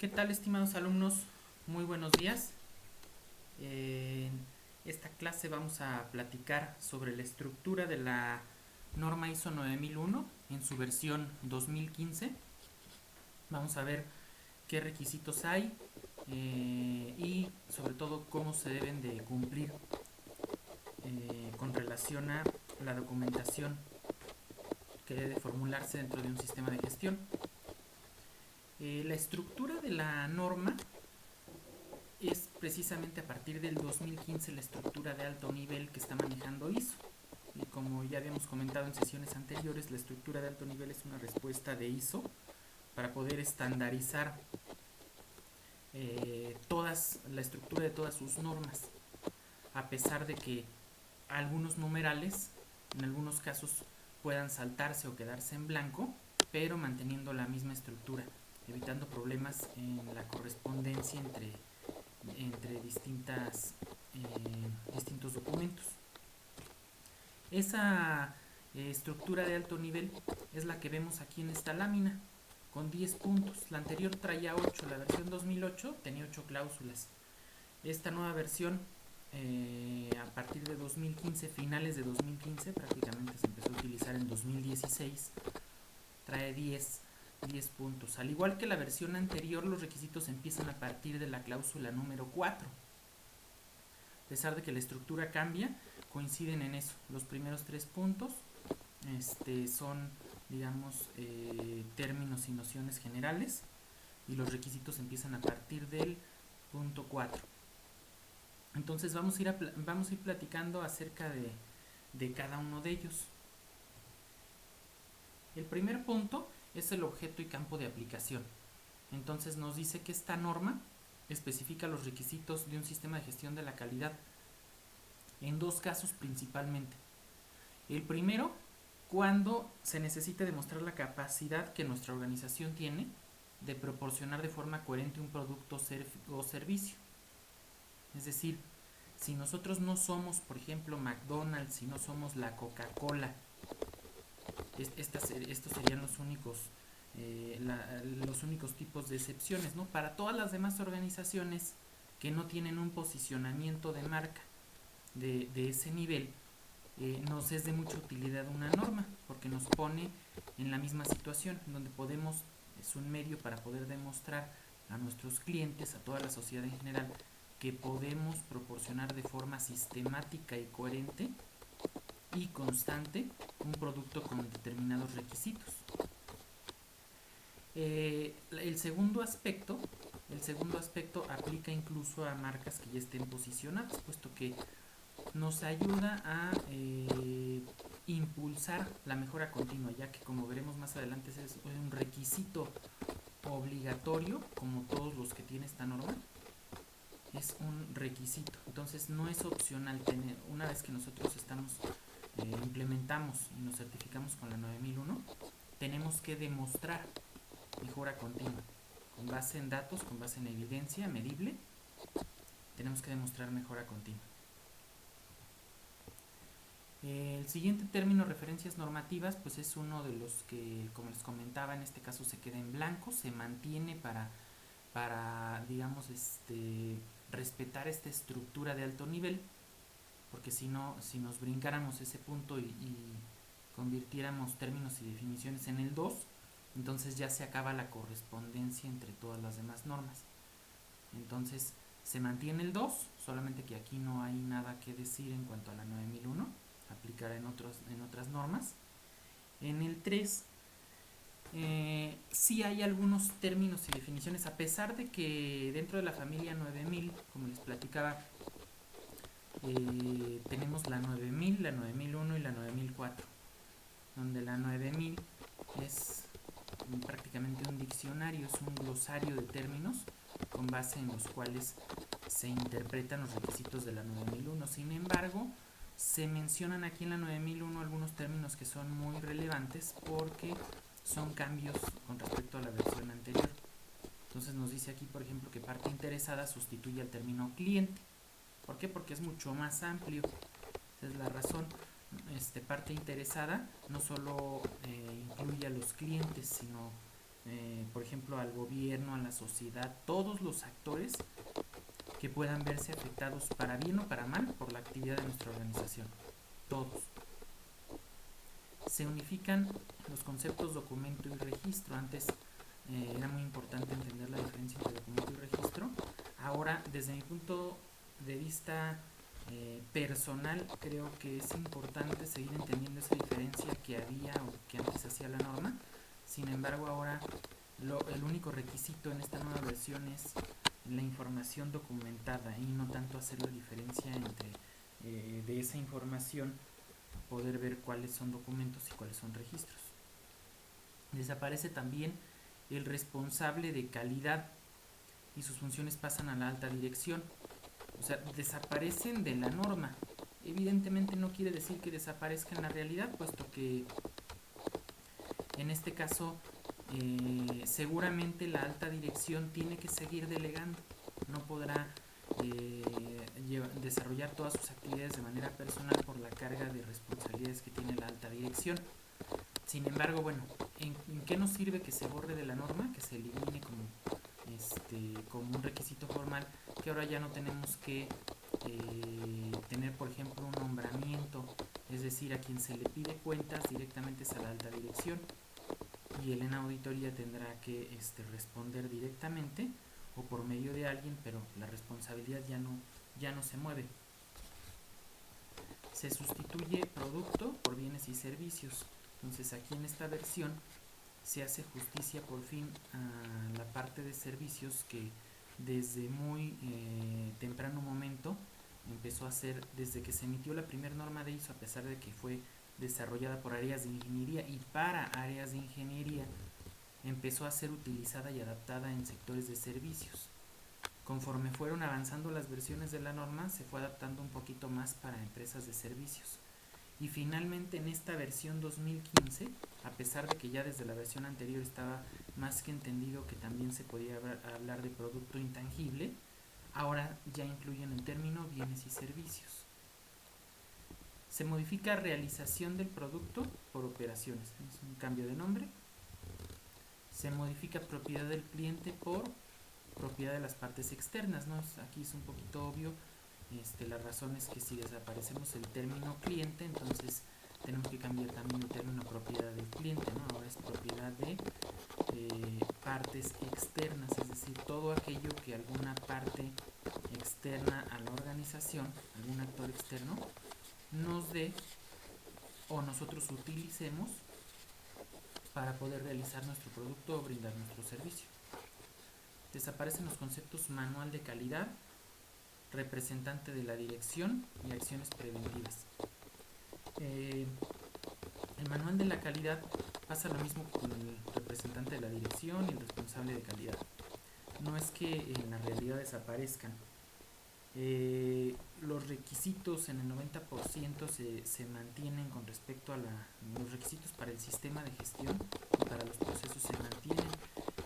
¿Qué tal, estimados alumnos? Muy buenos días. En esta clase vamos a platicar sobre la estructura de la norma ISO 9001 en su versión 2015. Vamos a ver qué requisitos hay y sobre todo cómo se deben de cumplir con relación a la documentación que debe formularse dentro de un sistema de gestión. La estructura de la norma es precisamente a partir del 2015 la estructura de alto nivel que está manejando ISO. Y como ya habíamos comentado en sesiones anteriores, la estructura de alto nivel es una respuesta de ISO para poder estandarizar la estructura de todas sus normas, a pesar de que algunos numerales, en algunos casos, puedan saltarse o quedarse en blanco, pero manteniendo la misma estructura, evitando problemas en la correspondencia entre distintos documentos. Esa estructura de alto nivel es la que vemos aquí en esta lámina, con 10 puntos. La anterior traía 8, la versión 2008 tenía 8 cláusulas. Esta nueva versión, a partir de 2015, finales de 2015, prácticamente se empezó a utilizar en 2016, trae 10 puntos. Al igual que la versión anterior, los requisitos empiezan a partir de la cláusula número 4. A pesar de que la estructura cambia, coinciden en eso. Los primeros 3 puntos son, digamos, términos y nociones generales, y los requisitos empiezan a partir del punto 4. Entonces vamos a ir platicando acerca de cada uno de ellos. El primer punto es el objeto y campo de aplicación. Entonces nos dice que esta norma especifica los requisitos de un sistema de gestión de la calidad en dos casos principalmente. El primero, cuando se necesita demostrar la capacidad que nuestra organización tiene de proporcionar de forma coherente un producto o servicio. Es decir, si nosotros no somos, por ejemplo, McDonald's, si no somos la Coca-Cola, estos serían los únicos tipos de excepciones, ¿no? Para todas las demás organizaciones que no tienen un posicionamiento de marca de ese nivel, nos es de mucha utilidad una norma, porque nos pone en la misma situación, donde es un medio para poder demostrar a nuestros clientes, a toda la sociedad en general, que podemos proporcionar de forma sistemática y coherente y constante un producto con determinados requisitos. El segundo aspecto aplica incluso a marcas que ya estén posicionadas, puesto que nos ayuda a impulsar la mejora continua, ya que, como veremos más adelante, es un requisito obligatorio, como todos los que tiene esta norma. Es un requisito, entonces no es opcional tener. Una vez que nosotros implementamos y nos certificamos con la 9001, tenemos que demostrar mejora continua, con base en datos, con base en evidencia medible. Tenemos que demostrar mejora continua. El siguiente término, referencias normativas, pues es uno de los que, como les comentaba, en este caso se queda en blanco, se mantiene para digamos, respetar esta estructura de alto nivel, porque si nos brincáramos ese punto y convirtiéramos términos y definiciones en el 2, entonces ya se acaba la correspondencia entre todas las demás normas. Entonces se mantiene el 2, solamente que aquí no hay nada que decir en cuanto a la 9001, aplicará en otras normas. En el 3 sí hay algunos términos y definiciones, a pesar de que dentro de la familia 9000, como les platicaba, tenemos la 9000, la 9001 y la 9004, donde la 9000 es prácticamente un diccionario, es un glosario de términos con base en los cuales se interpretan los requisitos de la 9001. Sin embargo, se mencionan aquí en la 9001 algunos términos que son muy relevantes porque son cambios con respecto a la versión anterior. Entonces nos dice aquí, por ejemplo, que parte interesada sustituye al término cliente. ¿Por qué? Porque es mucho más amplio. Esa es la razón. Parte interesada no solo incluye a los clientes, sino por ejemplo, al gobierno, a la sociedad, todos los actores que puedan verse afectados para bien o para mal por la actividad de nuestra organización. Todos. Se unifican los conceptos documento y registro. Antes era muy importante entender la diferencia entre documento y registro. Ahora, desde mi punto de vista personal, creo que es importante seguir entendiendo esa diferencia que había o que antes hacía la norma. Sin embargo, ahora el único requisito en esta nueva versión es la información documentada y no tanto hacer la diferencia entre de esa información poder ver cuáles son documentos y cuáles son registros. Desaparece también el responsable de calidad y sus funciones pasan a la alta dirección. O sea, desaparecen de la norma. Evidentemente no quiere decir que desaparezca en la realidad, puesto que en este caso seguramente la alta dirección tiene que seguir delegando. No podrá desarrollar todas sus actividades de manera personal por la carga de responsabilidades que tiene la alta dirección. Sin embargo, bueno, ¿en qué nos sirve que se borre de la norma? Que se elimine como un requisito formal, que ahora ya no tenemos que tener, por ejemplo, un nombramiento, es decir, a quien se le pide cuentas directamente es a la alta dirección y él en auditoría tendrá que responder directamente o por medio de alguien, pero la responsabilidad ya no se mueve. Se sustituye producto por bienes y servicios. Entonces aquí en esta versión se hace justicia por fin a la parte de servicios que desde muy temprano momento empezó a hacer, desde que se emitió la primera norma de ISO, a pesar de que fue desarrollada por áreas de ingeniería y para áreas de ingeniería, empezó a ser utilizada y adaptada en sectores de servicios. Conforme fueron avanzando las versiones de la norma, se fue adaptando un poquito más para empresas de servicios. Y finalmente en esta versión 2015, a pesar de que ya desde la versión anterior estaba más que entendido que también se podía hablar de producto intangible, ahora ya incluyen el término bienes y servicios. Se modifica realización del producto por operaciones, es un cambio de nombre. Se modifica propiedad del cliente por propiedad de las partes externas, ¿no? Aquí es un poquito obvio. La razón es que si desaparecemos el término cliente, entonces tenemos que cambiar también el término propiedad del cliente, ¿no? Ahora es propiedad de partes externas, es decir, todo aquello que alguna parte externa a la organización, algún actor externo, nos dé o nosotros utilicemos para poder realizar nuestro producto o brindar nuestro servicio. Desaparecen los conceptos manual de calidad, representante de la dirección y acciones preventivas. El manual de la calidad pasa lo mismo con el representante de la dirección y el responsable de calidad. No es que en la realidad desaparezcan. Los requisitos en el 90% se mantienen con respecto a los requisitos para el sistema de gestión y para los procesos se mantienen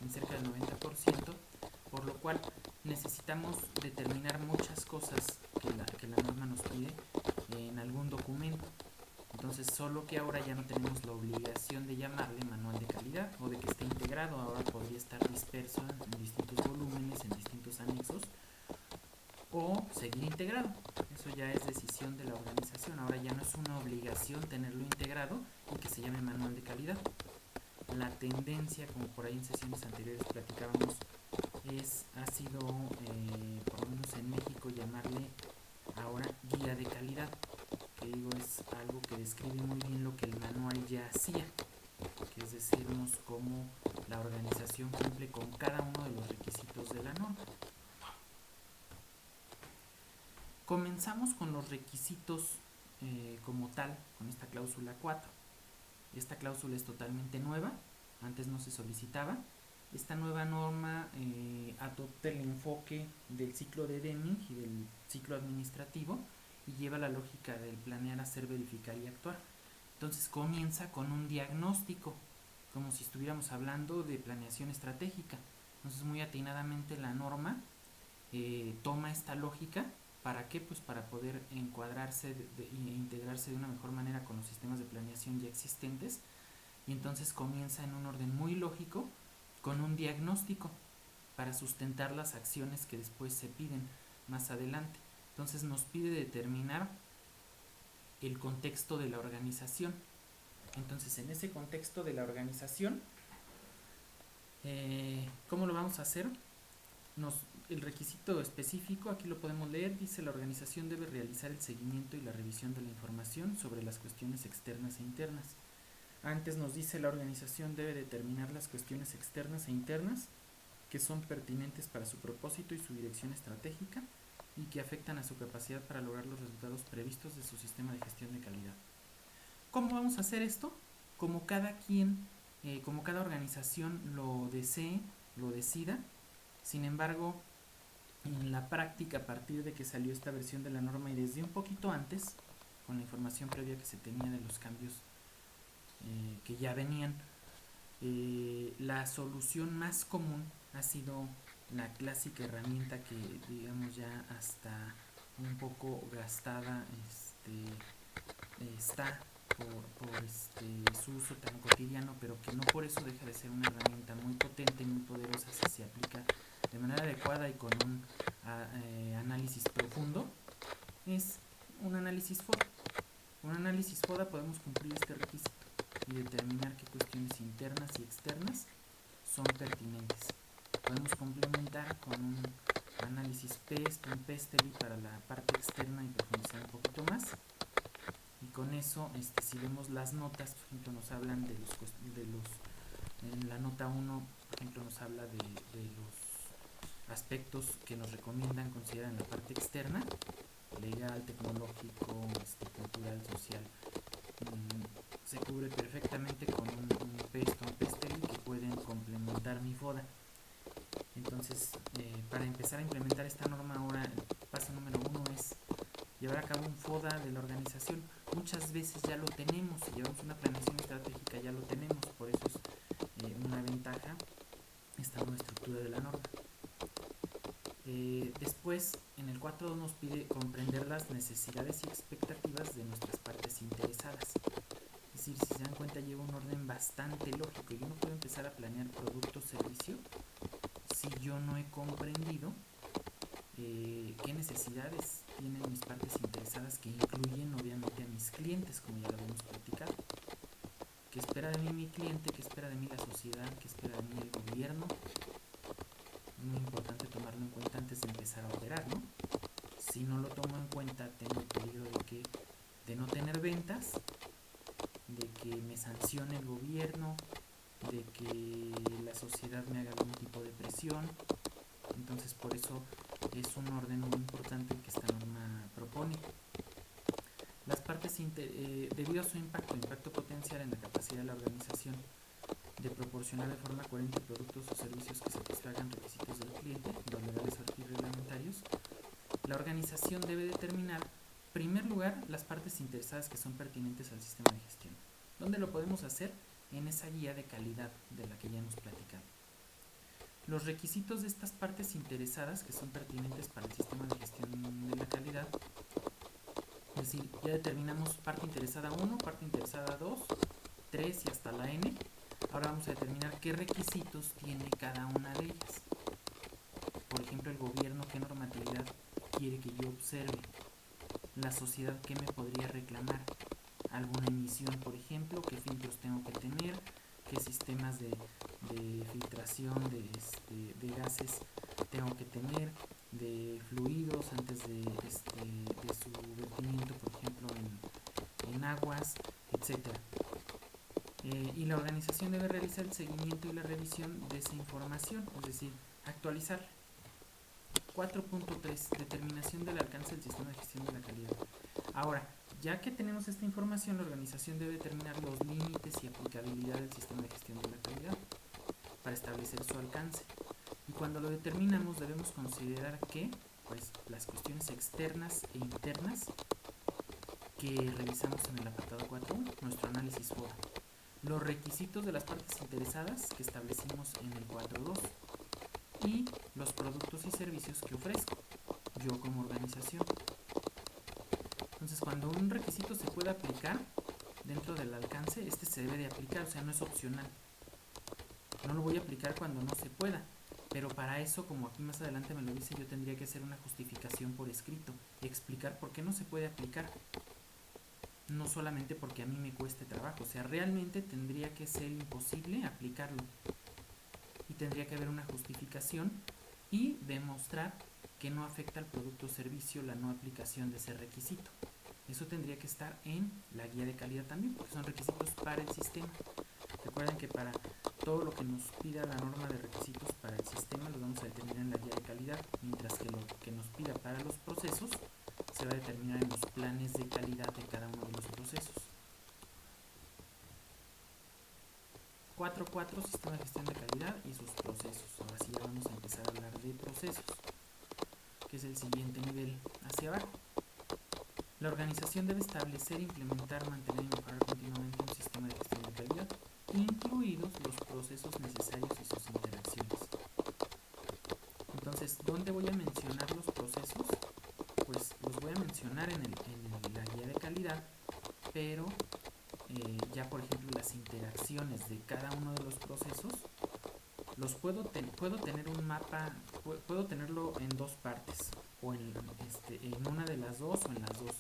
en cerca del 90%, por lo cual necesitamos determinar muchas cosas que la norma nos pide en algún documento. Entonces, solo que ahora ya no tenemos la obligación de llamarle manual de calidad o de que esté integrado, ahora podría estar disperso en distintos volúmenes, en distintos anexos, o seguir integrado. Eso ya es decisión de la organización. Ahora ya no es una obligación tenerlo integrado y que se llame manual de calidad. La tendencia, como por ahí en sesiones anteriores platicábamos, ha sido, por lo menos en México, llamarle ahora guía de calidad, que digo es algo que describe muy bien lo que el manual ya hacía, que es decirnos cómo la organización cumple con cada uno de los requisitos de la norma. Comenzamos con los requisitos como tal, con esta cláusula 4. Esta cláusula es totalmente nueva, antes no se solicitaba. Esta nueva norma adopta el enfoque del ciclo de Deming y del ciclo administrativo y lleva la lógica del planear, hacer, verificar y actuar. Entonces comienza con un diagnóstico, como si estuviéramos hablando de planeación estratégica. Entonces muy atinadamente la norma toma esta lógica. ¿Para qué? Pues para poder encuadrarse e integrarse de una mejor manera con los sistemas de planeación ya existentes. Y entonces comienza en un orden muy lógico con un diagnóstico para sustentar las acciones que después se piden más adelante. Entonces nos pide determinar el contexto de la organización. Entonces en ese contexto de la organización, ¿cómo lo vamos a hacer? El requisito específico, aquí lo podemos leer, dice: la organización debe realizar el seguimiento y la revisión de la información sobre las cuestiones externas e internas. Antes nos dice: la organización debe determinar las cuestiones externas e internas que son pertinentes para su propósito y su dirección estratégica y que afectan a su capacidad para lograr los resultados previstos de su sistema de gestión de calidad. ¿Cómo vamos a hacer esto? Como cada quien, como cada organización lo desee, lo decida. Sin embargo, en la práctica, a partir de que salió esta versión de la norma y desde un poquito antes, con la información previa que se tenía de los cambios que ya venían, la solución más común ha sido la clásica herramienta que, digamos, ya hasta un poco gastada está por su uso tan cotidiano, pero que no por eso deja de ser una herramienta muy potente y muy poderosa si se aplica de manera adecuada y con un análisis profundo. Es un análisis FODA. Con un análisis FODA podemos cumplir este requisito y determinar qué cuestiones internas y externas son pertinentes. Podemos complementar con un análisis PEST, un PESTELI para la parte externa y profundizar un poquito más. Y con eso, si vemos las notas, por ejemplo, nos hablan de los en la nota 1, por ejemplo, nos habla de los aspectos que nos recomiendan considerar en la parte externa: legal, tecnológico, cultural, social. Se cubre perfectamente con un PEST o un PESTELI que pueden complementar mi FODA. Entonces, para empezar a implementar esta norma, ahora el paso número 1 es llevar a cabo un FODA de la organización. Muchas veces ya lo tenemos, si llevamos una planeación estratégica ya lo tenemos, por eso es una ventaja esta nueva estructura de la norma. Después, en el 4.2 nos pide comprender las necesidades y expectativas de nuestras partes interesadas. Es decir, si se dan cuenta, lleva un orden bastante lógico. Yo no puedo empezar a planear producto o servicio si yo no he comprendido qué necesidades tienen mis partes interesadas, que incluyen obviamente a mis clientes, como ya lo habíamos platicado. ¿Qué espera de mí mi cliente? ¿Qué espera de mí la sociedad? ¿Qué espera de mí el gobierno? Es muy importante tomarlo en cuenta antes de empezar a operar, ¿no? Si no lo tomo en cuenta, tengo el peligro de no tener ventas, de que me sancione el gobierno, de que la sociedad me haga algún tipo de presión. Entonces, por eso es un orden muy importante que esta norma propone. Las partes, debido a su impacto potencial en la capacidad de la organización de proporcionar de forma coherente productos o servicios que satisfagan requisitos del cliente, los legales y reglamentarios, la organización debe determinar, en primer lugar, las partes interesadas que son pertinentes al sistema de gestión. ¿Dónde lo podemos hacer? En esa guía de calidad de la que ya hemos platicado. Los requisitos de estas partes interesadas que son pertinentes para el sistema de gestión de la calidad, es decir, ya determinamos parte interesada 1, parte interesada 2, 3 y hasta la N. Ahora vamos a determinar qué requisitos tiene cada una de ellas. Por ejemplo, el gobierno, qué normatividad quiere que yo observe. La sociedad, qué me podría reclamar. Alguna emisión, por ejemplo, qué filtros tengo que tener, qué sistemas de filtración de gases tengo que tener, de fluidos antes de su vertimiento, por ejemplo, en aguas, etcétera. Y la organización debe realizar el seguimiento y la revisión de esa información, es decir, actualizar. 4.3, determinación del alcance del sistema de gestión de la calidad. Ahora, ya que tenemos esta información, la organización debe determinar los límites y aplicabilidad del sistema de gestión de la calidad para establecer su alcance. Y cuando lo determinamos, debemos considerar que, pues, las cuestiones externas e internas que revisamos en el apartado 4.1, nuestro análisis FODA. Los requisitos de las partes interesadas que establecimos en el 4.2 y los productos y servicios que ofrezco yo como organización. Entonces, cuando un requisito se puede aplicar dentro del alcance, se debe de aplicar, o sea, no es opcional. No lo voy a aplicar cuando no se pueda. Pero para eso, como aquí más adelante me lo dice, yo tendría que hacer una justificación por escrito, explicar por qué no se puede aplicar. No solamente porque a mí me cueste trabajo, o sea, realmente tendría que ser imposible aplicarlo. Y tendría que haber una justificación y demostrar que no afecta al producto o servicio la no aplicación de ese requisito. Eso tendría que estar en la guía de calidad también, porque son requisitos para el sistema. Recuerden que para todo lo que nos pida la norma de requisitos para el sistema lo vamos a determinar en la guía de calidad, mientras que lo que nos pida para los procesos se va a determinar en los planes de calidad de cada uno de los procesos. 4.4 Sistema de gestión de calidad y sus procesos. Ahora sí ya vamos a empezar a hablar de procesos, que es el siguiente nivel hacia abajo. La organización debe establecer, implementar, mantener y mejorar continuamente un sistema de gestión de calidad, incluidos los procesos necesarios y sus interacciones. Entonces, ¿dónde voy a mencionar los procesos? Pues los voy a mencionar en la guía de calidad, pero ya por ejemplo las interacciones de cada uno de los procesos los puedo tener un mapa, puedo tenerlo en dos partes, o en una de las dos o en las dos.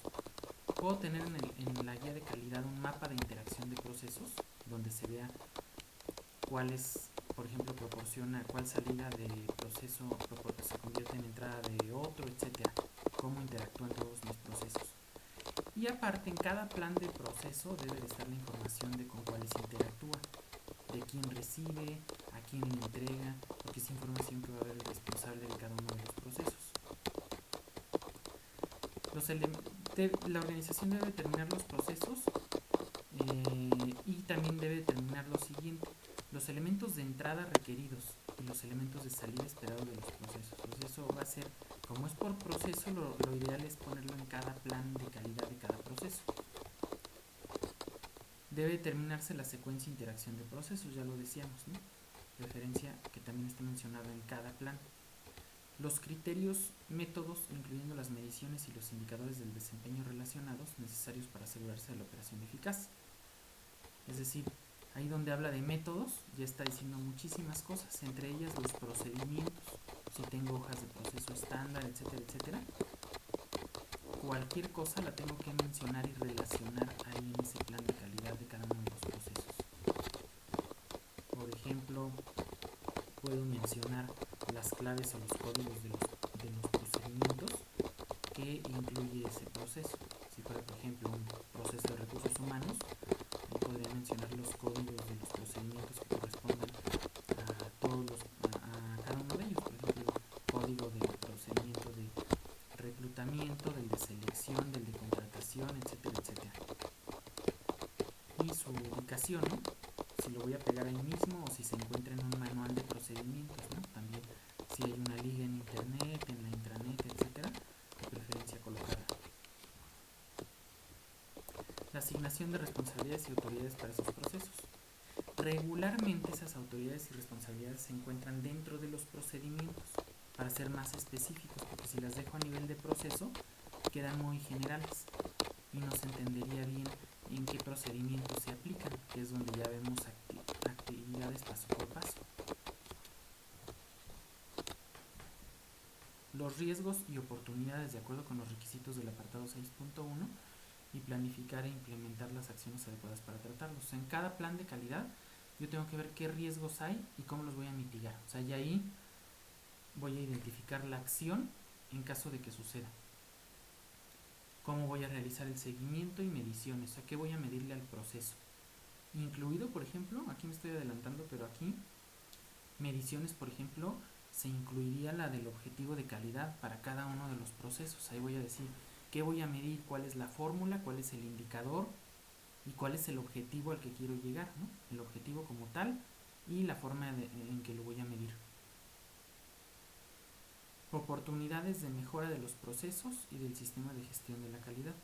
Puedo tener en la guía de calidad un mapa de interacción de procesos donde se vea cuáles, por ejemplo, proporciona, cuál salida de proceso se convierte en entrada de otro, etcétera, cómo interactúan todos mis procesos. Y aparte, en cada plan de proceso debe de estar la información de con cuáles interactúa, de quién recibe, a quién le entrega, porque es información que va a haber el responsable de cada uno de los procesos. La organización debe determinar los procesos y también debe determinar lo siguiente: los elementos de entrada requeridos y los elementos de salida esperados de los procesos. Entonces eso va a ser, como es por proceso, lo ideal es ponerlo en cada plan de calidad de cada proceso. Debe determinarse la secuencia e interacción de procesos, ya lo decíamos, ¿no? Referencia que también está mencionada en cada plan. Los criterios, métodos, incluyendo las mediciones y los indicadores del desempeño relacionados necesarios para asegurarse de la operación eficaz. Es decir, ahí donde habla de métodos, ya está diciendo muchísimas cosas, entre ellas los procedimientos, si tengo hojas de proceso estándar, etcétera, etcétera. Cualquier cosa la tengo que mencionar y relacionar ahí en ese plan de calidad de cada uno de los procesos. Por ejemplo, puedo mencionar las claves o los códigos de los procedimientos que incluye ese proceso. Si fuera, por ejemplo, un proceso de recursos humanos, podría mencionar los códigos de los procedimientos que correspondan a cada uno de ellos. Por ejemplo, código del procedimiento de reclutamiento, del de selección, del de contratación, etcétera, etcétera. Y su ubicación, ¿no? Si lo voy a pegar ahí mismo o si se encuentra en un manual de procedimientos, ¿no? También si hay una liga en internet, en la intranet, etcétera, de preferencia colocarla. La asignación de responsabilidades y autoridades para esos procesos. Regularmente esas autoridades y responsabilidades se encuentran dentro de los procedimientos, para ser más específicos, porque si las dejo a nivel de proceso quedan muy generales y no se entendería bien en qué procedimientos se aplican, que es donde ya vemos actividades paso por paso. Los riesgos y oportunidades de acuerdo con los requisitos del apartado 6.1 y planificar e implementar las acciones adecuadas para tratarlos. En cada plan de calidad yo tengo que ver qué riesgos hay y cómo los voy a mitigar. O sea, ya ahí voy a identificar la acción en caso de que suceda. Cómo voy a realizar el seguimiento y mediciones, o sea, qué voy a medirle al proceso. Incluido, por ejemplo, aquí me estoy adelantando, pero aquí, mediciones, por ejemplo, se incluiría la del objetivo de calidad para cada uno de los procesos. Ahí voy a decir qué voy a medir, cuál es la fórmula, cuál es el indicador y cuál es el objetivo al que quiero llegar, ¿no? El objetivo como tal y la forma en que lo voy a medir. Oportunidades de mejora de los procesos y del sistema de gestión de la calidad.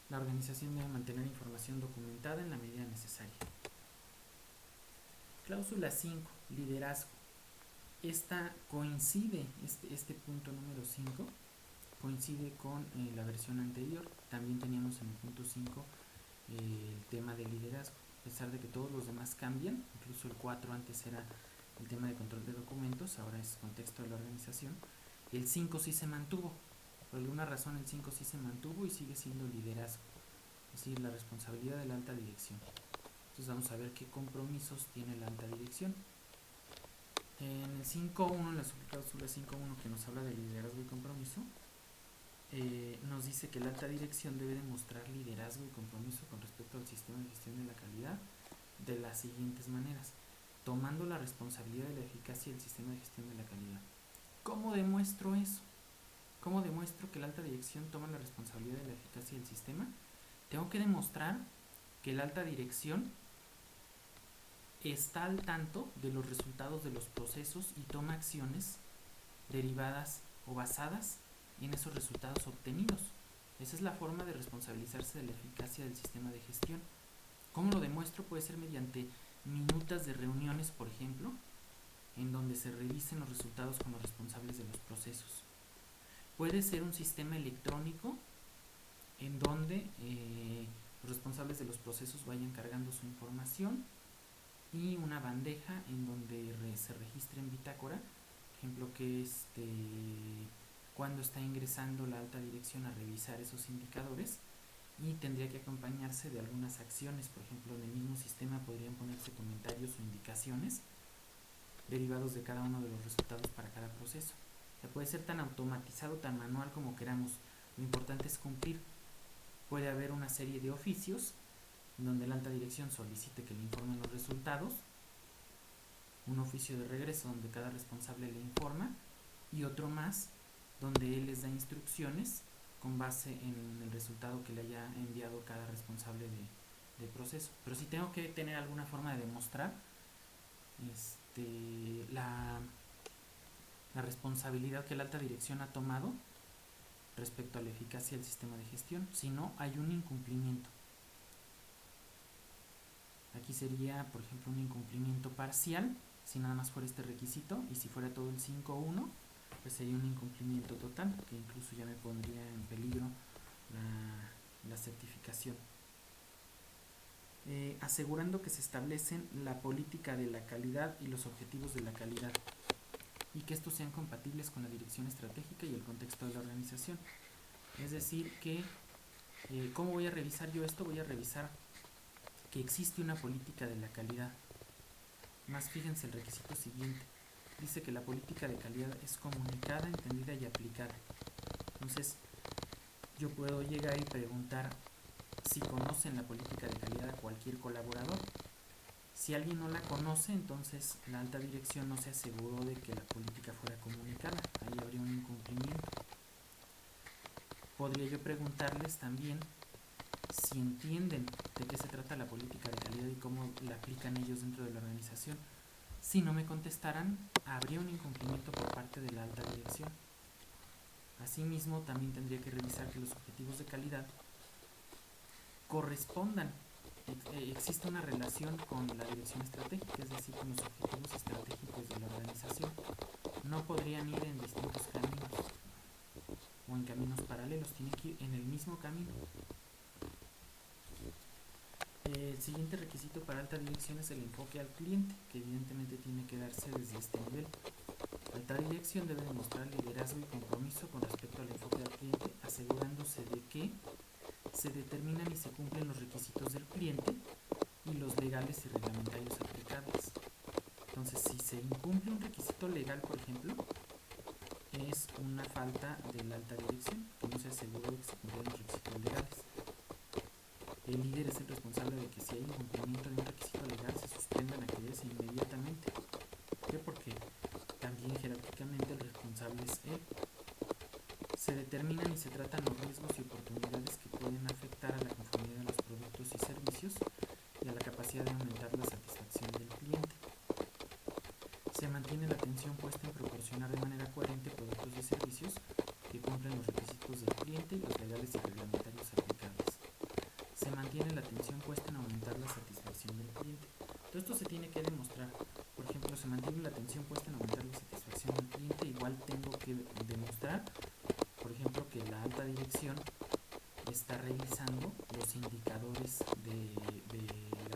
La organización debe mantener información documentada en la medida necesaria. Cláusula 5, liderazgo. Esta coincide, este punto número 5, coincide con la versión anterior. También teníamos en el punto 5 el tema de liderazgo, pesar de que todos los demás cambian, incluso el 4 antes era el tema de control de documentos, ahora es contexto de la organización. El 5 sí se mantuvo, por alguna razón el 5 sí se mantuvo y sigue siendo liderazgo, es decir, la responsabilidad de la alta dirección. Entonces vamos a ver qué compromisos tiene la alta dirección. En el 5.1, en la subcláusula 5.1 que nos habla de liderazgo y compromiso, nos dice que la alta dirección debe demostrar liderazgo y compromiso con respecto al sistema de gestión de la calidad de las siguientes maneras: tomando la responsabilidad de la eficacia del sistema de gestión de la calidad. ¿Cómo demuestro eso? ¿Cómo demuestro que la alta dirección toma la responsabilidad de la eficacia del sistema? Tengo que demostrar que la alta dirección está al tanto de los resultados de los procesos y toma acciones derivadas o basadas en esos resultados obtenidos. Esa es la forma de responsabilizarse de la eficacia del sistema de gestión. ¿Cómo lo demuestro? Puede ser mediante minutas de reuniones, por ejemplo, en donde se revisen los resultados con los responsables de los procesos. Puede ser un sistema electrónico en donde los responsables de los procesos vayan cargando su información y una bandeja en donde se registre en bitácora, por ejemplo, que cuando está ingresando la alta dirección a revisar esos indicadores, y tendría que acompañarse de algunas acciones. Por ejemplo, en el mismo sistema podrían ponerse comentarios o indicaciones derivados de cada uno de los resultados para cada proceso. O sea, puede ser tan automatizado, tan manual como queramos. Lo importante es cumplir. Puede haber una serie de oficios donde la alta dirección solicite que le informen los resultados, un oficio de regreso donde cada responsable le informa, y otro más donde él les da instrucciones con base en el resultado que le haya enviado cada responsable de proceso. Pero si tengo que tener alguna forma de demostrar la responsabilidad que la alta dirección ha tomado respecto a la eficacia del sistema de gestión, si no hay un incumplimiento. Aquí sería, por ejemplo, un incumplimiento parcial, si nada más fuera este requisito, y si fuera todo el 5.1, pues sería un incumplimiento total, que incluso ya me pondría en peligro la certificación. Asegurando que se establecen la política de la calidad y los objetivos de la calidad, y que estos sean compatibles con la dirección estratégica y el contexto de la organización. Es decir, que ¿cómo voy a revisar yo esto? Voy a revisar que existe una política de la calidad. Más fíjense el requisito siguiente. Dice que la política de calidad es comunicada, entendida y aplicada. Entonces, yo puedo llegar y preguntar si conocen la política de calidad a cualquier colaborador. Si alguien no la conoce, entonces la alta dirección no se aseguró de que la política fuera comunicada. Ahí habría un incumplimiento. Podría yo preguntarles también si entienden de qué se trata la política de calidad y cómo la aplican ellos dentro de la organización. Si no me contestaran, habría un incumplimiento por parte de la alta dirección. Asimismo, también tendría que revisar que los objetivos de calidad correspondan. Existe una relación con la dirección estratégica, es decir, con los objetivos estratégicos de la organización. No podrían ir en distintos caminos o en caminos paralelos, tienen que ir en el mismo camino. El siguiente requisito para alta dirección es el enfoque al cliente, que evidentemente tiene que darse desde este nivel. La alta dirección debe demostrar liderazgo y compromiso con respecto al enfoque al cliente, asegurándose de que se determinan y se cumplen los requisitos del cliente y los legales y reglamentarios aplicables. Entonces, si se incumple un requisito legal, por ejemplo, es una falta de la alta dirección, que no se aseguró de que se cumplieran los requisitos legales. El líder es el responsable de que si hay incumplimiento de un requisito legal se suspendan actividades inmediatamente. ¿Por qué? Porque también jerárquicamente el responsable es él. Se determinan y se tratan los riesgos y oportunidades que pueden afectar a la conformidad de los productos y servicios y a la capacidad de aumentar la satisfacción del cliente. Se mantiene la atención puesta en proporcionar de manera coherente productos y servicios que cumplen los requisitos del cliente y los legales y reglamentarios aplicables. Se mantiene la atención puesta en aumentar la satisfacción del cliente. Todo esto se tiene que demostrar. Por ejemplo, se mantiene la atención puesta en aumentar la satisfacción del cliente. Igual tengo que demostrar, por ejemplo, que la alta dirección está revisando los indicadores de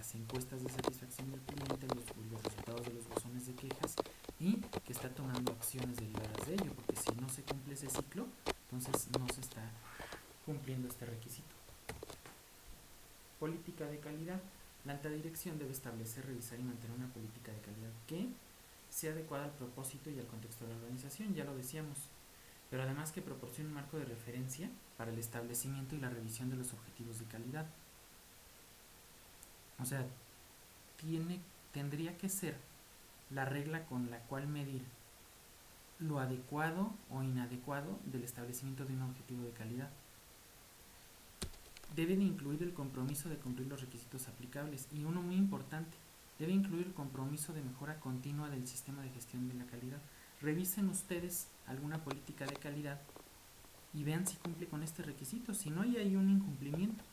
las encuestas de satisfacción del cliente, los resultados de los buzones de quejas y que está tomando acciones derivadas de ello, porque si no se cumple ese ciclo, entonces no se está cumpliendo este requisito. Política de calidad. La alta dirección debe establecer, revisar y mantener una política de calidad que sea adecuada al propósito y al contexto de la organización, ya lo decíamos, pero además que proporcione un marco de referencia para el establecimiento y la revisión de los objetivos de calidad. O sea, tendría que ser la regla con la cual medir lo adecuado o inadecuado del establecimiento de un objetivo de calidad. Debe de incluir el compromiso de cumplir los requisitos aplicables y uno muy importante, debe incluir el compromiso de mejora continua del sistema de gestión de la calidad. Revisen ustedes alguna política de calidad y vean si cumple con este requisito. Si no hay un incumplimiento,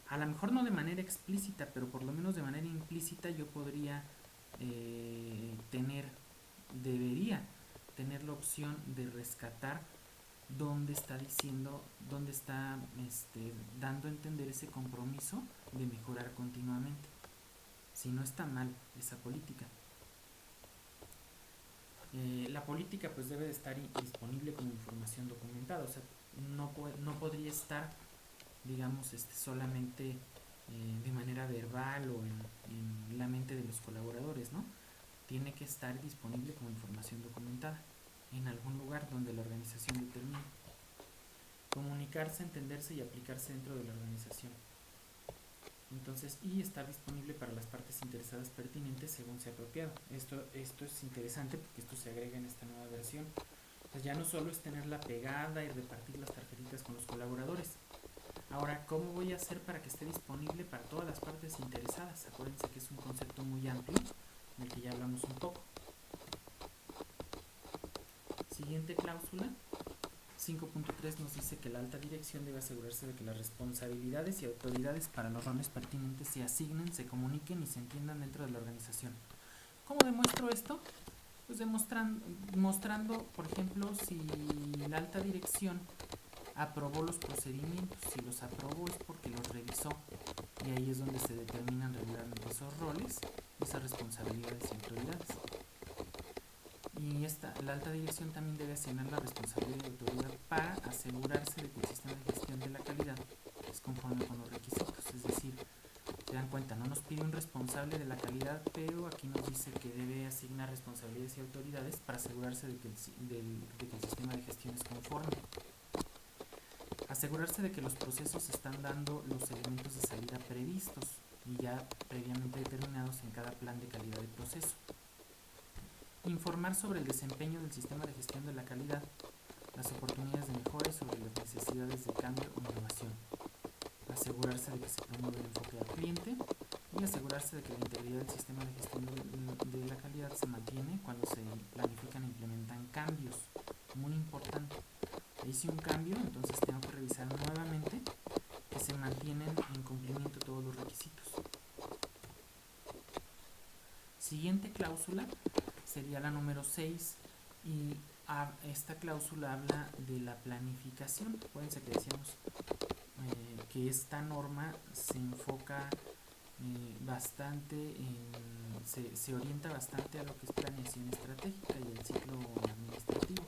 a lo mejor no de manera explícita, pero por lo menos de manera implícita yo podría debería tener la opción de rescatar dónde está diciendo, dónde está dando a entender ese compromiso de mejorar continuamente. Si no está mal esa política. La política pues debe de estar disponible como información documentada, o sea, no podría estar, digamos, solamente de manera verbal o en la mente de los colaboradores, ¿no? Tiene que estar disponible como información documentada en algún lugar donde la organización determine. Comunicarse, entenderse y aplicarse dentro de la organización. Entonces, y estar disponible para las partes interesadas pertinentes según sea apropiado. Esto es interesante porque esto se agrega en esta nueva versión. O sea, ya no solo es tenerla pegada y repartir las tarjetitas con los colaboradores. Ahora, ¿cómo voy a hacer para que esté disponible para todas las partes interesadas? Acuérdense que es un concepto muy amplio, del que ya hablamos un poco. Siguiente cláusula. 5.3 nos dice que la alta dirección debe asegurarse de que las responsabilidades y autoridades para los roles pertinentes se asignen, se comuniquen y se entiendan dentro de la organización. ¿Cómo demuestro esto? Pues mostrando, por ejemplo, si la alta dirección aprobó los procedimientos. Si los aprobó es porque los revisó y ahí es donde se determinan regularmente esos roles, esas responsabilidades y autoridades. Y la alta dirección también debe asignar la responsabilidad y autoridad para asegurarse de que el sistema de gestión de la calidad es conforme con los requisitos. Es decir, se dan cuenta, no nos pide un responsable de la calidad, pero aquí nos dice que debe asignar responsabilidades y autoridades para asegurarse de que el sistema de gestión es conforme. Asegurarse de que los procesos están dando los elementos de salida previstos y ya previamente determinados en cada plan de calidad de proceso. Informar sobre el desempeño del sistema de gestión de la calidad, las oportunidades de mejora y sobre las necesidades de cambio o innovación. Asegurarse de que se promueve el enfoque al cliente y asegurarse de que la integridad del sistema de gestión de la calidad se mantiene cuando se planifican e implementan cambios. Muy importante. Hice un cambio, entonces tengo que revisar nuevamente que se mantienen en cumplimiento todos los requisitos. Siguiente cláusula sería la número 6 y esta cláusula habla de la planificación. Acuérdense que decíamos que esta norma se enfoca bastante se orienta bastante a lo que es planeación estratégica y el ciclo administrativo.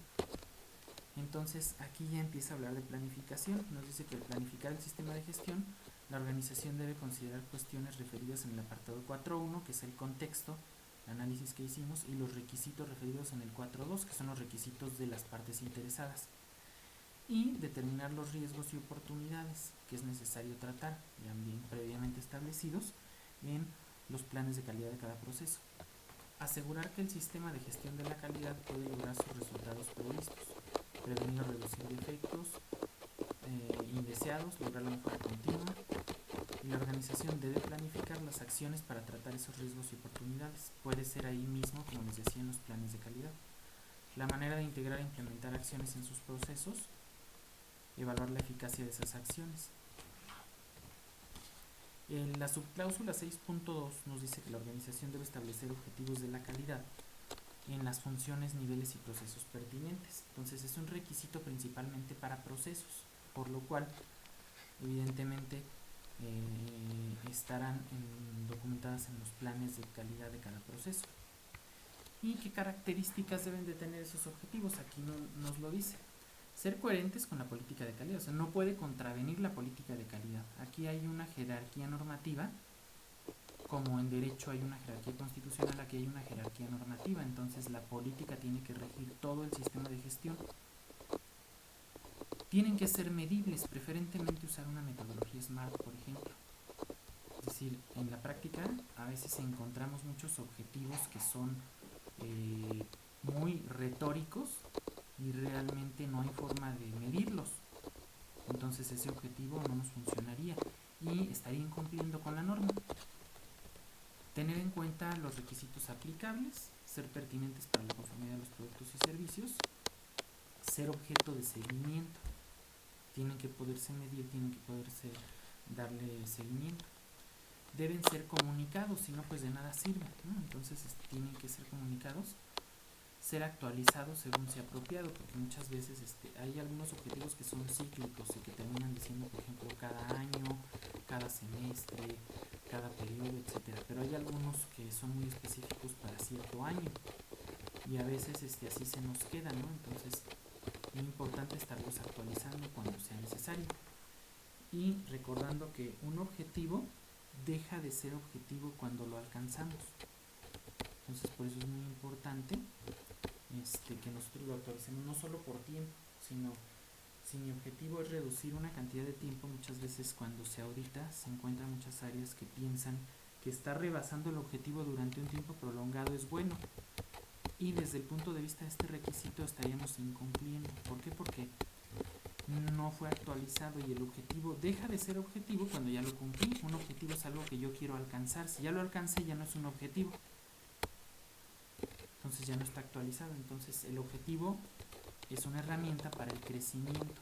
Entonces aquí ya empieza a hablar de planificación. Nos dice que al planificar el sistema de gestión, la organización debe considerar cuestiones referidas en el apartado 4.1, que es el contexto, el análisis que hicimos, y los requisitos referidos en el 4.2, que son los requisitos de las partes interesadas, y determinar los riesgos y oportunidades que es necesario tratar, también previamente establecidos en los planes de calidad de cada proceso. Asegurar que el sistema de gestión de la calidad puede lograr sus resultados previstos, prevenir o reducir defectos indeseados, lograr la mejora continua, y la organización debe planificar las acciones para tratar esos riesgos y oportunidades. Puede ser ahí mismo, como les decía, en los planes de calidad. La manera de integrar e implementar acciones en sus procesos, evaluar la eficacia de esas acciones. La subcláusula 6.2 nos dice que la organización debe establecer objetivos de la calidad en las funciones, niveles y procesos pertinentes. Entonces es un requisito principalmente para procesos, por lo cual evidentemente estarán documentadas en los planes de calidad de cada proceso. ¿Y qué características deben de tener esos objetivos? Aquí nos lo dice. Ser coherentes con la política de calidad, o sea, no puede contravenir la política de calidad. Aquí hay una jerarquía normativa, como en derecho hay una jerarquía constitucional, aquí hay una jerarquía normativa, entonces la política tiene que regir todo el sistema de gestión. Tienen que ser medibles, preferentemente usar una metodología SMART, por ejemplo. Es decir, en la práctica a veces encontramos muchos objetivos que son muy retóricos y realmente no hay forma de medirlos. Entonces ese objetivo no nos funcionaría y estaría incumpliendo con la norma. Tener en cuenta los requisitos aplicables, ser pertinentes para la conformidad de los productos y servicios, ser objeto de seguimiento. Tienen que poderse medir, tienen que poderse darle seguimiento. Deben ser comunicados, si no pues de nada sirve, ¿no? Entonces tienen que ser comunicados, ser actualizados según sea apropiado, porque muchas veces hay algunos objetivos que son cíclicos y que terminan diciendo, por ejemplo, cada año, cada semestre, cada periodo, etcétera. Pero hay algunos que son muy específicos para cierto año y a veces así se nos queda, ¿no? Entonces es muy importante estarlos actualizando cuando sea necesario y recordando que un objetivo deja de ser objetivo cuando lo alcanzamos. Entonces por eso es muy importante que nosotros lo actualicemos, no solo por tiempo, sino si mi objetivo es reducir una cantidad de tiempo, muchas veces cuando se audita se encuentran muchas áreas que piensan que estar rebasando el objetivo durante un tiempo prolongado es bueno, y desde el punto de vista de este requisito estaríamos incumpliendo. ¿Por qué? Porque no fue actualizado y el objetivo deja de ser objetivo cuando ya lo cumplí. Un objetivo es algo que yo quiero alcanzar. Si ya lo alcancé, ya no es un objetivo. Entonces ya no está actualizado. Entonces el objetivo es una herramienta para el crecimiento.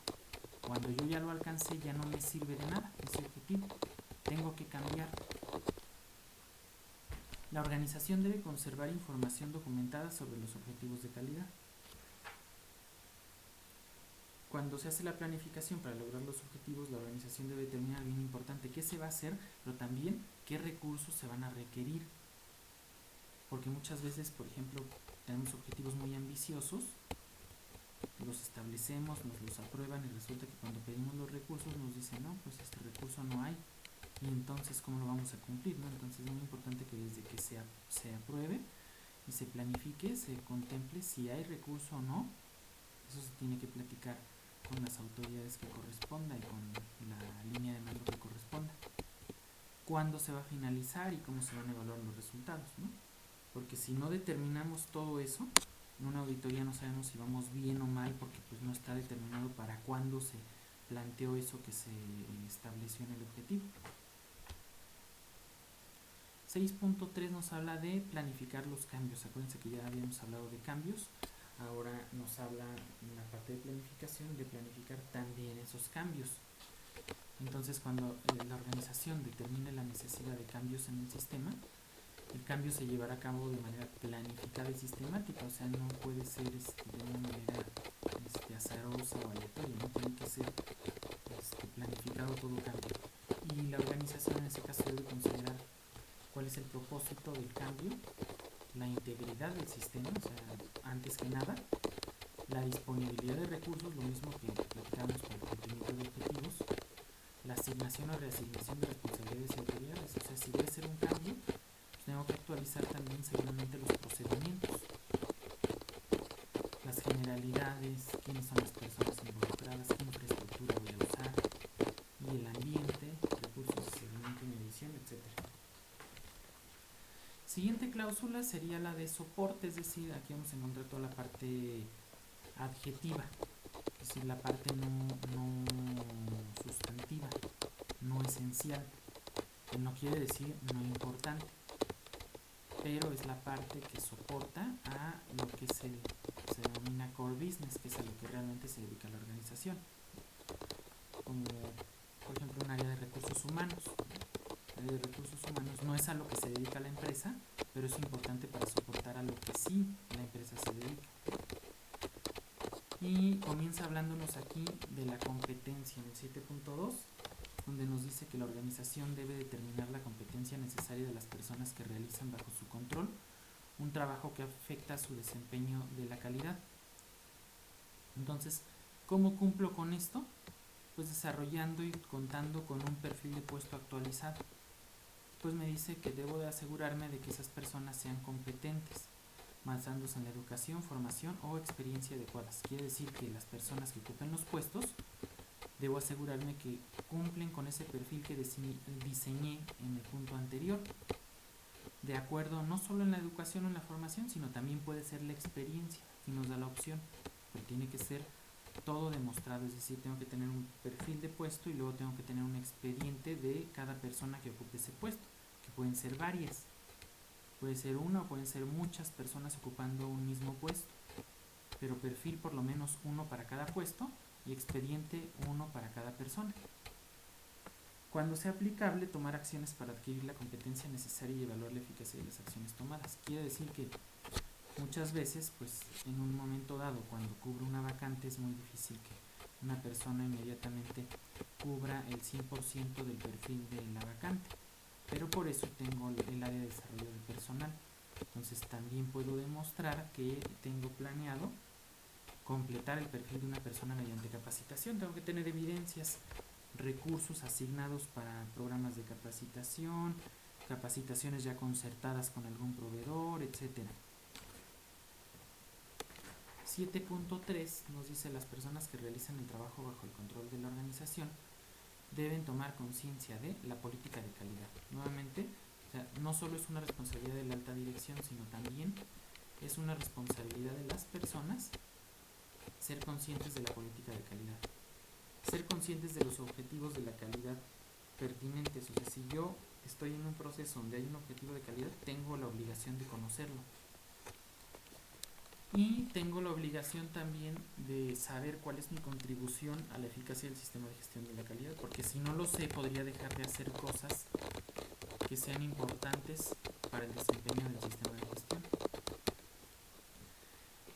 Cuando yo ya lo alcancé, ya no me sirve de nada ese objetivo. Tengo que cambiar. La organización debe conservar información documentada sobre los objetivos de calidad. Cuando se hace la planificación para lograr los objetivos, la organización debe determinar, bien importante, qué se va a hacer, pero también qué recursos se van a requerir. Porque muchas veces, por ejemplo, tenemos objetivos muy ambiciosos, los establecemos, nos los aprueban y resulta que cuando pedimos los recursos nos dicen, no, pues este recurso no hay. Y entonces, ¿cómo lo vamos a cumplir? ¿No? Entonces es muy importante que desde que se apruebe y se planifique, se contemple si hay recurso o no. Eso se tiene que platicar con las autoridades que corresponda y con la línea de mando que corresponda. ¿Cuándo se va a finalizar y cómo se van a evaluar los resultados, ¿no? Porque si no determinamos todo eso, en una auditoría no sabemos si vamos bien o mal, porque pues no está determinado para cuándo se planteó eso que se estableció en el objetivo. 6.3 nos habla de planificar los cambios. Acuérdense que ya habíamos hablado de cambios. Ahora nos habla en la parte de planificación de planificar también esos cambios. Entonces cuando la organización determine la necesidad de cambios en el sistema, el cambio se llevará a cabo de manera planificada y sistemática, o sea, no puede ser de una manera azarosa o aleatoria, no tiene que ser planificado todo cambio. Y la organización en ese caso debe considerar cuál es el propósito del cambio, la integridad del sistema, o sea, antes que nada, la disponibilidad de recursos, lo mismo que platicamos para el cumplimiento de objetivos, la asignación o reasignación de responsabilidades y autoridades, o sea, si voy a hacer un cambio, pues tengo que actualizar también seguramente los procedimientos, las generalidades, quiénes son las personas involucradas, qué infraestructura voy a usar, y el ambiente, recursos de seguimiento y medición, etc. Siguiente cláusula sería la de soporte, es decir, aquí vamos a encontrar toda la parte adjetiva, es decir, la parte no sustantiva, no esencial, que no quiere decir no importante, pero es la parte que soporta a lo que se denomina core business, que es a lo que realmente se dedica la organización, como por ejemplo un área de recursos humanos. El área de recursos humanos no es a lo que se dedica la empresa, pero es importante para soportar a lo que sí la empresa se dedica. Y comienza hablándonos aquí de la competencia en el 7.2. donde nos dice que la organización debe determinar la competencia necesaria de las personas que realizan bajo su control un trabajo que afecta a su desempeño de la calidad. Entonces, ¿cómo cumplo con esto? Pues desarrollando y contando con un perfil de puesto actualizado. Pues me dice que debo de asegurarme de que esas personas sean competentes, basándose en la educación, formación o experiencia adecuadas. Quiere decir que las personas que ocupen los puestos, debo asegurarme que cumplen con ese perfil que diseñé en el punto anterior, de acuerdo no solo en la educación o en la formación, sino también puede ser la experiencia, y nos da la opción, pero tiene que ser todo demostrado, es decir, tengo que tener un perfil de puesto y luego tengo que tener un expediente de cada persona que ocupe ese puesto, que pueden ser varias, puede ser una o pueden ser muchas personas ocupando un mismo puesto, pero perfil por lo menos uno para cada puesto y expediente uno para cada persona. Cuando sea aplicable, tomar acciones para adquirir la competencia necesaria y evaluar la eficacia de las acciones tomadas. Quiere decir que muchas veces, pues en un momento dado, cuando cubro una vacante, es muy difícil que una persona inmediatamente cubra el 100% del perfil de la vacante. Pero por eso tengo el área de desarrollo de personal. Entonces también puedo demostrar que tengo planeado completar el perfil de una persona mediante capacitación. Tengo que tener evidencias, recursos asignados para programas de capacitación, capacitaciones ya concertadas con algún proveedor, etcétera. 7.3 nos dice: las personas que realizan el trabajo bajo el control de la organización deben tomar conciencia de la política de calidad. Nuevamente, o sea, no solo es una responsabilidad de la alta dirección, sino también es una responsabilidad de las personas ser conscientes de la política de calidad, ser conscientes de los objetivos de la calidad pertinentes. O sea, si yo estoy en un proceso donde hay un objetivo de calidad, tengo la obligación de conocerlo. Y tengo la obligación también de saber cuál es mi contribución a la eficacia del sistema de gestión de la calidad, porque si no lo sé, podría dejar de hacer cosas que sean importantes para el desempeño del sistema de gestión.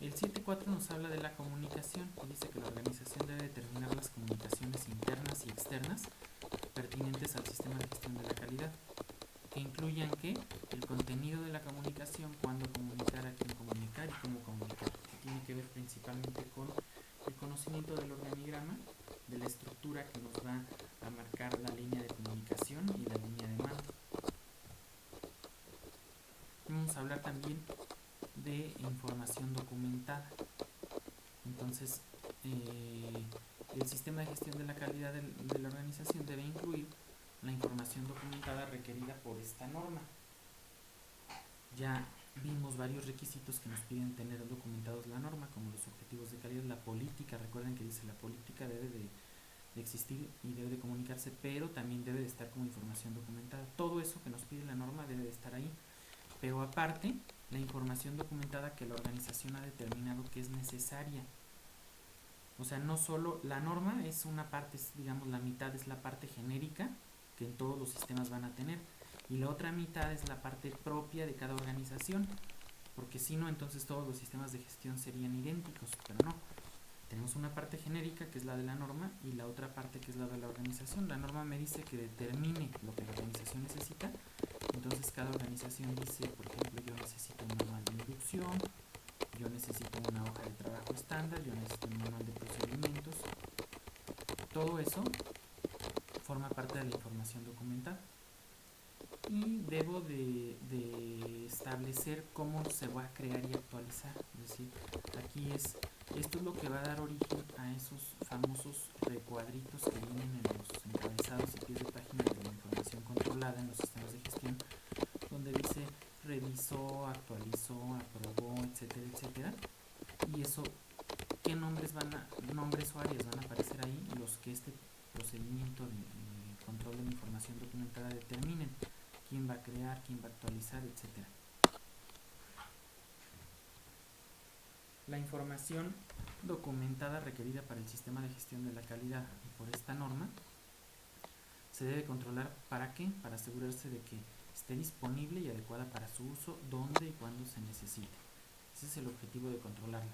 El 7.4 nos habla de la comunicación y dice que la organización debe determinar las comunicaciones internas y externas pertinentes al sistema de gestión de la calidad, que incluyan que el contenido de la comunicación, cuándo comunicar, a quién comunicar y cómo comunicar, que tiene que ver principalmente con el conocimiento del organigrama, de la estructura que nos va a marcar la línea de comunicación y la línea de mando. Vamos a hablar también de información documentada. Entonces, el sistema de gestión de la calidad de la organización debe incluir la información documentada requerida por esta norma. Ya vimos varios requisitos que nos piden tener documentados la norma, como los objetivos de calidad, la política. Recuerden que dice la política debe de existir y debe de comunicarse, pero también debe de estar como información documentada. Todo eso que nos pide la norma debe de estar ahí, pero aparte, la información documentada que la organización ha determinado que es necesaria. O sea, no solo la norma es una parte, digamos la mitad es la parte genérica que en todos los sistemas van a tener, y la otra mitad es la parte propia de cada organización, porque si no, entonces todos los sistemas de gestión serían idénticos, pero no. Tenemos una parte genérica que es la de la norma y la otra parte que es la de la organización. La norma me dice que determine lo que la organización necesita, entonces cada organización dice, por ejemplo, yo necesito un manual de inducción, yo necesito una hoja de trabajo estándar, yo necesito un manual de procedimientos. Todo eso forma parte de la información documentada. Y debo de establecer cómo se va a crear y actualizar. Es decir, aquí esto es lo que va a dar origen a esos famosos recuadritos que vienen en los encabezados y pies de página de la información controlada en los sistemas de gestión, donde dice revisó, actualizó, aprobó, etcétera, etcétera. Y eso, ¿qué nombres o áreas van a aparecer ahí? Los que este procedimiento de control de la información documentada determinen. Quién va a crear, quién va a actualizar, etcétera. La información documentada requerida para el sistema de gestión de la calidad y por esta norma se debe controlar. ¿Para qué? Para asegurarse de que esté disponible y adecuada para su uso, donde y cuando se necesite. Ese es el objetivo de controlarla.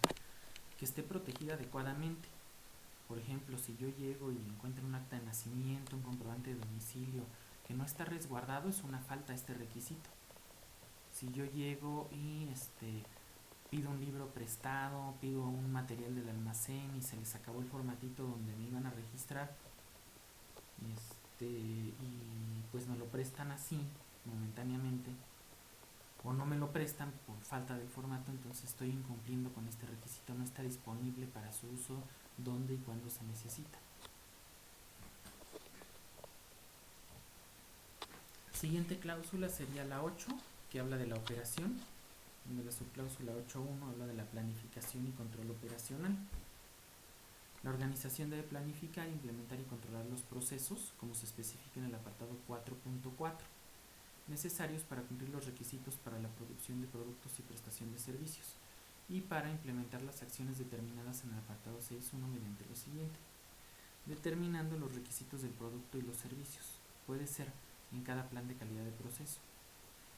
Que esté protegida adecuadamente. Por ejemplo, si yo llego y encuentro un acta de nacimiento, un comprobante de domicilio que no está resguardado, es una falta este requisito. Si yo llego y pido un libro prestado, pido un material del almacén y se les acabó el formatito donde me iban a registrar, y pues me lo prestan así, momentáneamente, o no me lo prestan por falta del formato, entonces estoy incumpliendo con este requisito, no está disponible para su uso donde y cuando se necesita. Siguiente cláusula sería la 8, que habla de la operación, donde la subcláusula 8.1 habla de la planificación y control operacional. La organización debe planificar, implementar y controlar los procesos, como se especifica en el apartado 4.4, necesarios para cumplir los requisitos para la producción de productos y prestación de servicios, y para implementar las acciones determinadas en el apartado 6.1 mediante lo siguiente: determinando los requisitos del producto y los servicios, puede ser en cada plan de calidad de proceso,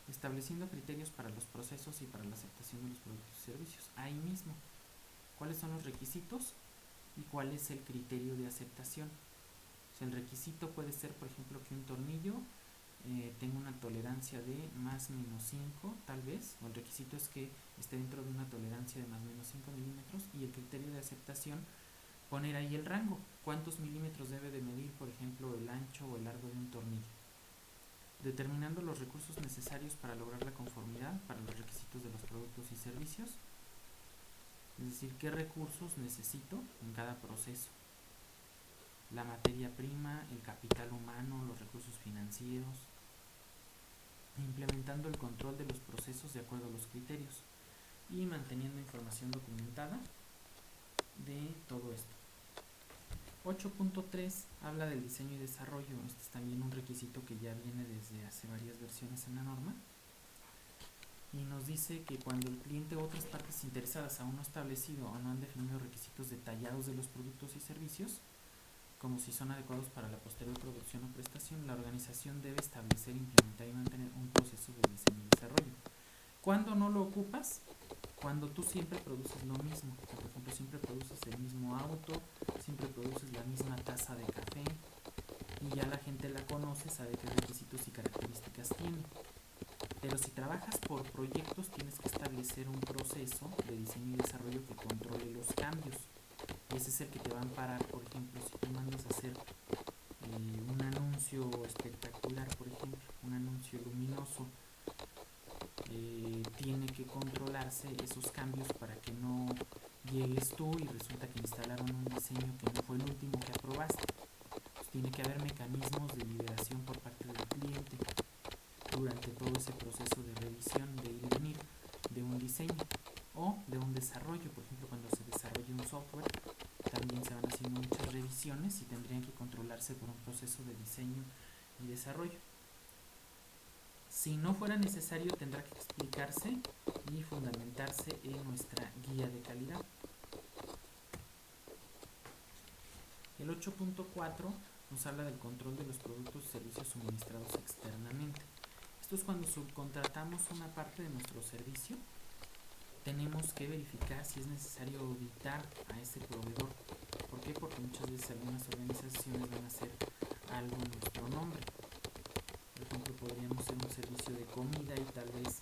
estableciendo criterios para los procesos y para la aceptación de los productos y servicios, ahí mismo, cuáles son los requisitos y cuál es el criterio de aceptación. O sea, el requisito puede ser, por ejemplo, que un tornillo tenga una tolerancia de más menos 5, tal vez, o el requisito es que esté dentro de una tolerancia de más menos 5 milímetros, y el criterio de aceptación, poner ahí el rango, cuántos milímetros debe de medir, por ejemplo, el ancho o el largo de un tornillo, determinando los recursos necesarios para lograr la conformidad para los requisitos de los productos y servicios, es decir, qué recursos necesito en cada proceso: la materia prima, el capital humano, los recursos financieros, implementando el control de los procesos de acuerdo a los criterios y manteniendo información documentada de todo esto. 8.3 habla del diseño y desarrollo. Este es también un requisito que ya viene desde hace varias versiones en la norma, y nos dice que cuando el cliente o otras partes interesadas aún no han establecido o no han definido requisitos detallados de los productos y servicios, como si son adecuados para la posterior producción o prestación, la organización debe establecer, implementar y mantener un proceso de diseño y desarrollo. ¿Cuándo no lo ocupas? Cuando tú siempre produces lo mismo. Por ejemplo, siempre produces el mismo auto, siempre produces la misma taza de café, y ya la gente la conoce, sabe qué requisitos y características tiene. Pero si trabajas por proyectos, tienes que establecer un proceso de diseño y desarrollo que controle los cambios. Y ese es el que te va a amparar, por ejemplo, si tú mandas a hacer un anuncio espectacular, por ejemplo, un anuncio luminoso, tiene que controlarse esos cambios para que no llegues tú y resulta que instalaron un diseño que no fue el último que aprobaste. Pues tiene que haber mecanismos de liberación por parte del cliente durante todo ese proceso de revisión, de ir y venir de un diseño o de un desarrollo. Por ejemplo, cuando se desarrolla un software, también se van haciendo muchas revisiones y tendrían que controlarse por un proceso de diseño y desarrollo. Si no fuera necesario, tendrá que explicarse y fundamentarse en nuestra guía de calidad. El 8.4 nos habla del control de los productos y servicios suministrados externamente. Esto es cuando subcontratamos una parte de nuestro servicio. Tenemos que verificar si es necesario auditar a ese proveedor. ¿Por qué? Porque muchas veces algunas organizaciones van a hacer algo en nuestro nombre. Por ejemplo, podríamos hacer un servicio de comida y tal vez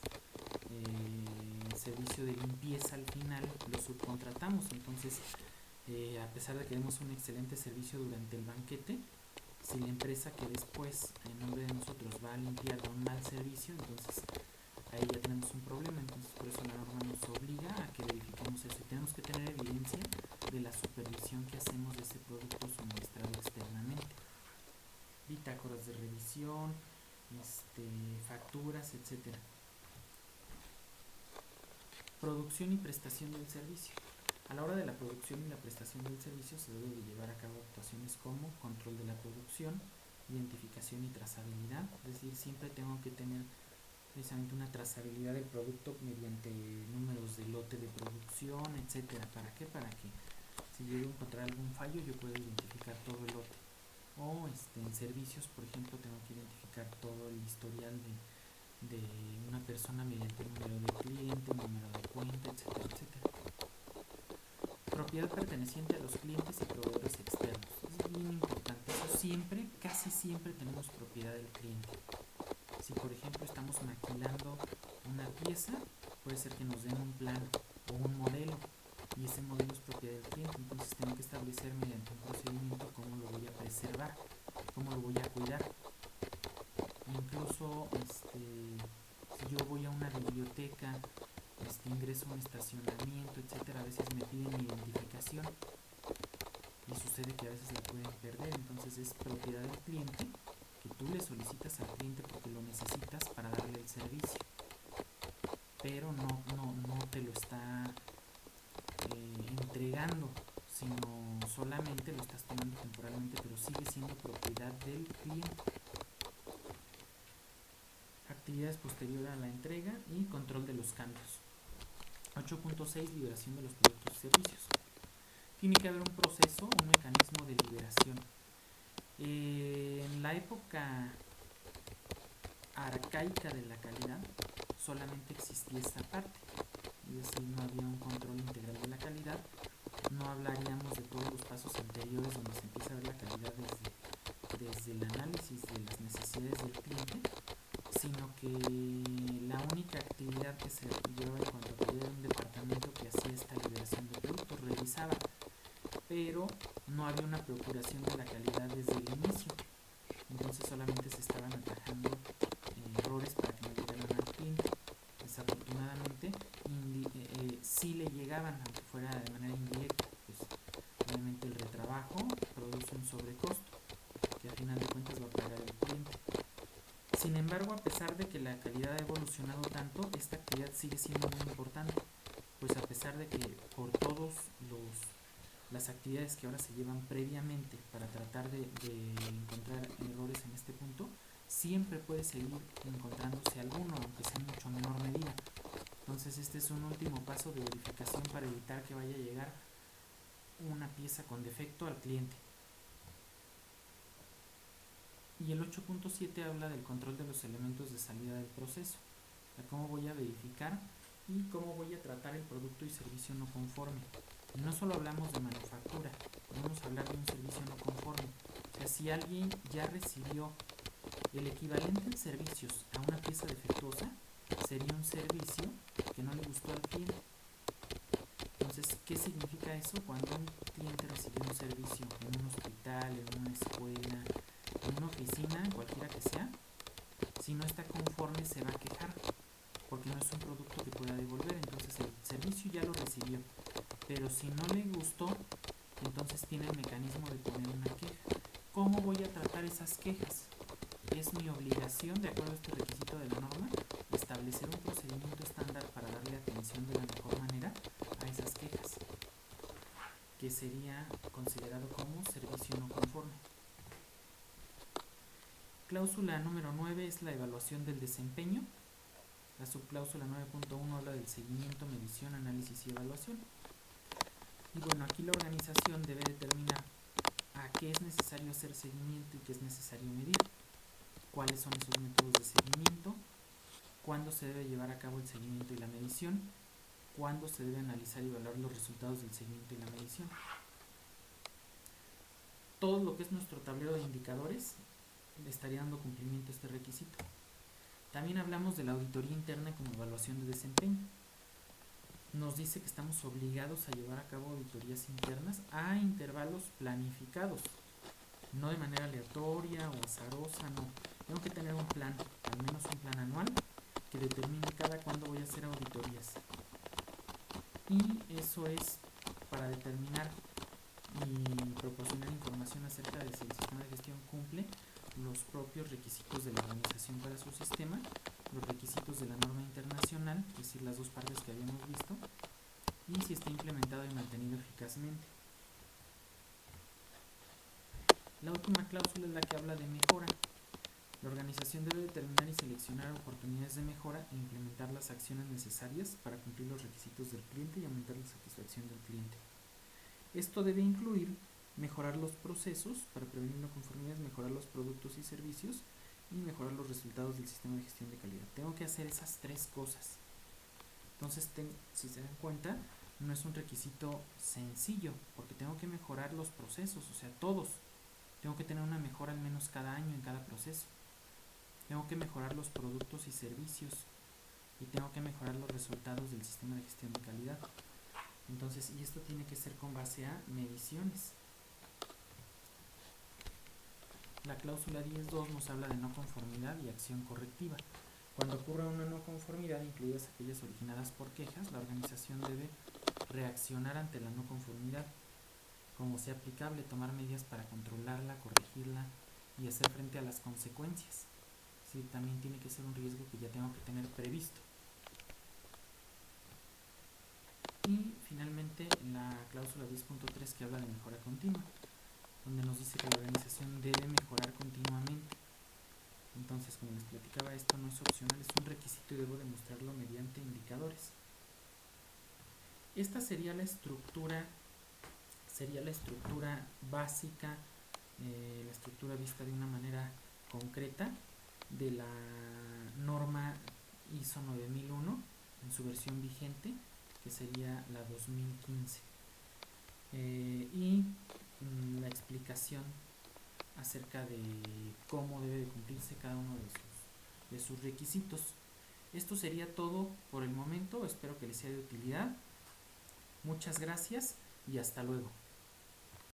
el servicio de limpieza al final lo subcontratamos. Entonces, a pesar de que demos un excelente servicio durante el banquete, si la empresa que después en nombre de nosotros va a limpiar da un mal servicio, entonces ahí ya tenemos un problema. Entonces por eso la norma nos obliga a que verifiquemos eso y tenemos que tener evidencia de la supervisión que hacemos de ese producto suministrado externamente, bitácoras de revisión, facturas, etcétera. Producción y prestación del servicio. A la hora de la producción y la prestación del servicio se debe de llevar a cabo actuaciones como control de la producción, identificación y trazabilidad. Es decir, siempre tengo que tener precisamente una trazabilidad del producto mediante números de lote de producción, etcétera. ¿Para qué? Para que si llego a encontrar algún fallo yo pueda identificar todo el lote. O en servicios, por ejemplo, tengo que identificar todo el historial de una persona mediante número de cliente, número de cuenta, etcétera, etcétera. propiedad perteneciente a los clientes y proveedores externos. Es bien importante. Eso siempre, casi siempre tenemos propiedad del cliente. Si por ejemplo estamos maquilando una pieza, puede ser que nos den un plano o un modelo y ese modelo es propiedad del cliente, entonces tengo que establecer mediante un procedimiento cómo lo voy a preservar, cómo lo voy a cuidar. Incluso si yo voy a una biblioteca, ingreso a un estacionamiento, etcétera, a veces me piden mi identificación y sucede que a veces la pueden perder, entonces es propiedad del cliente que tú le solicitas al cliente porque lo necesitas para darle el servicio, pero no te lo está entregando, sino solamente lo estás tomando temporalmente, pero sigue siendo propiedad del cliente. Actividades posteriores a la entrega y control de los cambios. 8.6 Liberación de los productos y servicios. Tiene que haber un proceso, un mecanismo de liberación. En la época arcaica de la calidad solamente existía esta parte, es decir, no había un control integral de la calidad. No hablaríamos de todos los pasos anteriores donde se empieza a ver la calidad desde el análisis de las necesidades del cliente, sino que la única actividad que se llevaba en cuanto a calidad era un departamento que hacía esta liberación de productos, revisaba, pero no había una procuración de la calidad desde el inicio, entonces solamente se estaban atajando errores para que no llegaran al cliente. Desafortunadamente sí le llegaban, aunque fuera de manera indirecta, pues obviamente el retrabajo produce un sobrecosto que a final de cuentas va a pagar el cliente. Sin embargo, a pesar de que la calidad ha evolucionado tanto, esta actividad sigue siendo muy importante, pues a pesar de que por todos las actividades que ahora se llevan previamente para tratar de encontrar errores en este punto, siempre puede seguir encontrándose alguno, aunque sea en mucho menor medida. Entonces este es un último paso de verificación para evitar que vaya a llegar una pieza con defecto al cliente. Y el 8.7 habla del control de los elementos de salida del proceso, de cómo voy a verificar y cómo voy a tratar el producto y servicio no conforme. Y no solo hablamos de manufactura, podemos hablar de un servicio no conforme. O sea, si alguien ya recibió el equivalente en servicios a una pieza defectuosa, sería un servicio que no le gustó al cliente. Entonces, ¿qué significa eso? Cuando un cliente recibió un servicio en un hospital, en una escuela, en una oficina, cualquiera que sea, si no está conforme se va a quejar, porque no es un producto que pueda devolver. Entonces el servicio ya lo recibió, pero si no le gustó, entonces tiene el mecanismo de poner una queja. ¿Cómo voy a tratar esas quejas? Es mi obligación, de acuerdo a este requisito de la norma, establecer un procedimiento estándar para darle atención de la mejor manera a esas quejas, que sería considerado como servicio no conforme. Cláusula número 9 es la evaluación del desempeño. La subcláusula 9.1 habla del seguimiento, medición, análisis y evaluación. Y bueno, aquí la organización debe determinar a qué es necesario hacer seguimiento y qué es necesario medir, cuáles son esos métodos de seguimiento, cuándo se debe llevar a cabo el seguimiento y la medición, cuándo se debe analizar y evaluar los resultados del seguimiento y la medición. Todo lo que es nuestro tablero de indicadores le estaría dando cumplimiento a este requisito. También hablamos de la auditoría interna como evaluación de desempeño. Nos dice que estamos obligados a llevar a cabo auditorías internas a intervalos planificados, no de manera aleatoria o azarosa, no. Tengo que tener un plan, al menos un plan anual, que determine cada cuándo voy a hacer auditorías. Y eso es para determinar y proporcionar información acerca de si el sistema de gestión cumple los propios requisitos de la organización para su sistema, los requisitos de la norma internacional, es decir, las dos partes que habíamos visto, y si está implementado y mantenido eficazmente. La última cláusula es la que habla de mejora. La organización debe determinar y seleccionar oportunidades de mejora e implementar las acciones necesarias para cumplir los requisitos del cliente y aumentar la satisfacción del cliente. Esto debe incluir mejorar los procesos para prevenir no conformidades, mejorar los productos y servicios y mejorar los resultados del sistema de gestión de calidad. Tengo que hacer esas tres cosas. Entonces, si se dan cuenta, no es un requisito sencillo, porque tengo que mejorar los procesos, o sea, todos. Tengo que tener una mejora al menos cada año en cada proceso. Tengo que mejorar los productos y servicios y tengo que mejorar los resultados del sistema de gestión de calidad. Entonces, y esto tiene que ser con base a mediciones. La cláusula 10.2 nos habla de no conformidad y acción correctiva. Cuando ocurra una no conformidad, incluidas aquellas originadas por quejas, la organización debe reaccionar ante la no conformidad, como sea aplicable, tomar medidas para controlarla, corregirla y hacer frente a las consecuencias. Sí, también tiene que ser un riesgo que ya tengo que tener previsto. Y finalmente la cláusula 10.3 que habla de mejora continua, donde nos dice que la organización debe mejorar continuamente. Entonces, como les platicaba, esto no es opcional, es un requisito y debo demostrarlo mediante indicadores. Esta sería la estructura básica, la estructura vista de una manera concreta de la norma ISO 9001 en su versión vigente, que sería la 2015, y la explicación acerca de cómo debe de cumplirse cada uno de sus requisitos. Esto sería todo por el momento, espero que les sea de utilidad. Muchas gracias y hasta luego.